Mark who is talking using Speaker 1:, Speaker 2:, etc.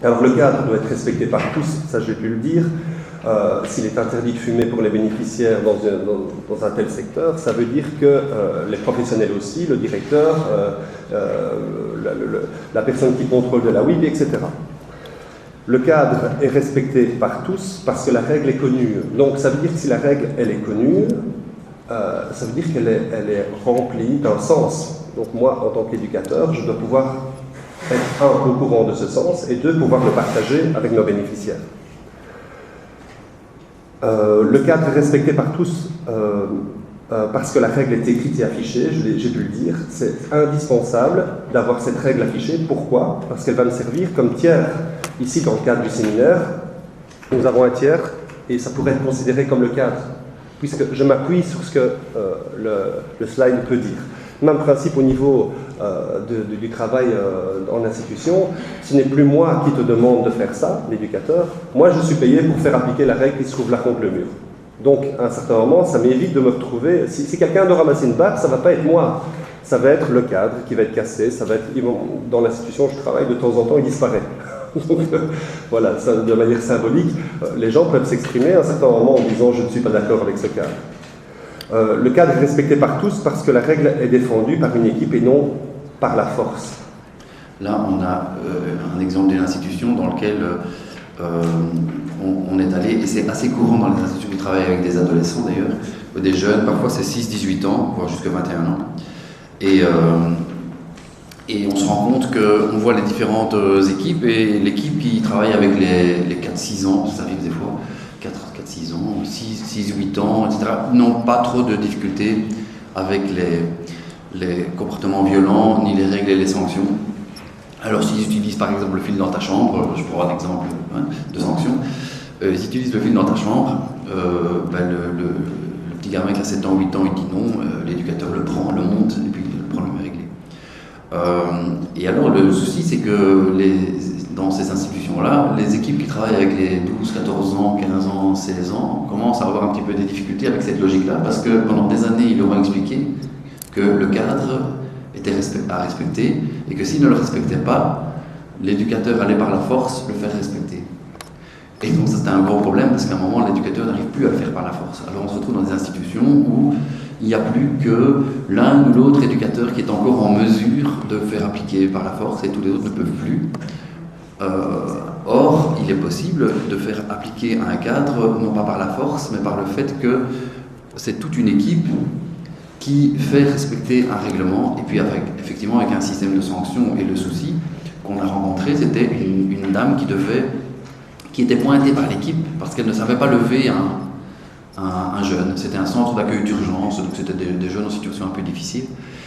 Speaker 1: Alors le cadre doit être respecté par tous, ça j'ai pu le dire. S'il est interdit de fumer pour les bénéficiaires dans un tel secteur, ça veut dire que les professionnels aussi, le directeur, la personne qui contrôle de la WIB, etc. Le cadre est respecté par tous parce que la règle est connue. Donc ça veut dire que si la règle elle est connue, ça veut dire qu'elle est remplie d'un sens. Donc moi, en tant qu'éducateur, je dois pouvoir être un, au courant de ce sens, et deux, pouvoir le partager avec nos bénéficiaires. Le cadre est respecté par tous parce que la règle est écrite et affichée, j'ai dû le dire. C'est indispensable d'avoir cette règle affichée. Pourquoi? Parce qu'elle va me servir comme tiers. Ici, dans le cadre du séminaire, nous avons un tiers et ça pourrait être considéré comme le cadre, puisque je m'appuie sur ce que le slide peut dire. Même principe au niveau du travail en institution, ce n'est plus moi qui te demande de faire ça, l'éducateur. Moi, je suis payé pour faire appliquer la règle qui se trouve là contre le mur. Donc, à un certain moment, ça m'évite de me retrouver... Si quelqu'un doit ramasser une barre, ça ne va pas être moi. Ça va être le cadre qui va être cassé. Ça va être, dans l'institution où je travaille, de temps en temps, il disparaît. Donc, voilà, ça, de manière symbolique, les gens peuvent s'exprimer à un certain moment en disant « je ne suis pas d'accord avec ce cadre ». Le cadre est respecté par tous parce que la règle est défendue par une équipe et non par la force.
Speaker 2: Là, on a un exemple d'une institution dans laquelle on est allé, et c'est assez courant dans les institutions qui travaillent avec des adolescents d'ailleurs, ou des jeunes, parfois c'est 6-18 ans, voire jusqu'à 21 ans. Et on se rend compte qu'on voit les différentes équipes, et l'équipe qui travaille avec les 4-6 ans, ça arrive des fois, 4-6 ans, 6-8 ans, etc., n'ont pas trop de difficultés avec les comportements violents, ni les règles et les sanctions. Alors s'ils utilisent par exemple le fil dans ta chambre, je prends un exemple de sanction, s'ils utilisent le fil dans ta chambre, le petit gamin qui a 7 ans, 8 ans, il dit non, l'éducateur le prend, le monte, et puis le problème est réglé. Et alors le souci c'est que dans ces institutions-là, les équipes qui travaillent avec les 12, 14 ans, 15 ans, 16 ans commencent à avoir un petit peu des difficultés avec cette logique-là, parce que pendant des années, ils leur ont expliqué que le cadre était à respecter, et que s'il ne le respectait pas, l'éducateur allait par la force le faire respecter. Et donc ça c'était un gros problème, parce qu'à un moment, l'éducateur n'arrive plus à le faire par la force. Alors on se retrouve dans des institutions où il n'y a plus que l'un ou l'autre éducateur qui est encore en mesure de faire appliquer par la force, et tous les autres ne peuvent plus. Or, il est possible de faire appliquer un cadre, non pas par la force, mais par le fait que c'est toute une équipe qui fait respecter un règlement, et puis effectivement avec un système de sanctions. Et le souci qu'on a rencontré, c'était une dame qui était pointée par l'équipe parce qu'elle ne savait pas lever un jeune. C'était un centre d'accueil d'urgence, donc c'était des jeunes en situation un peu difficile.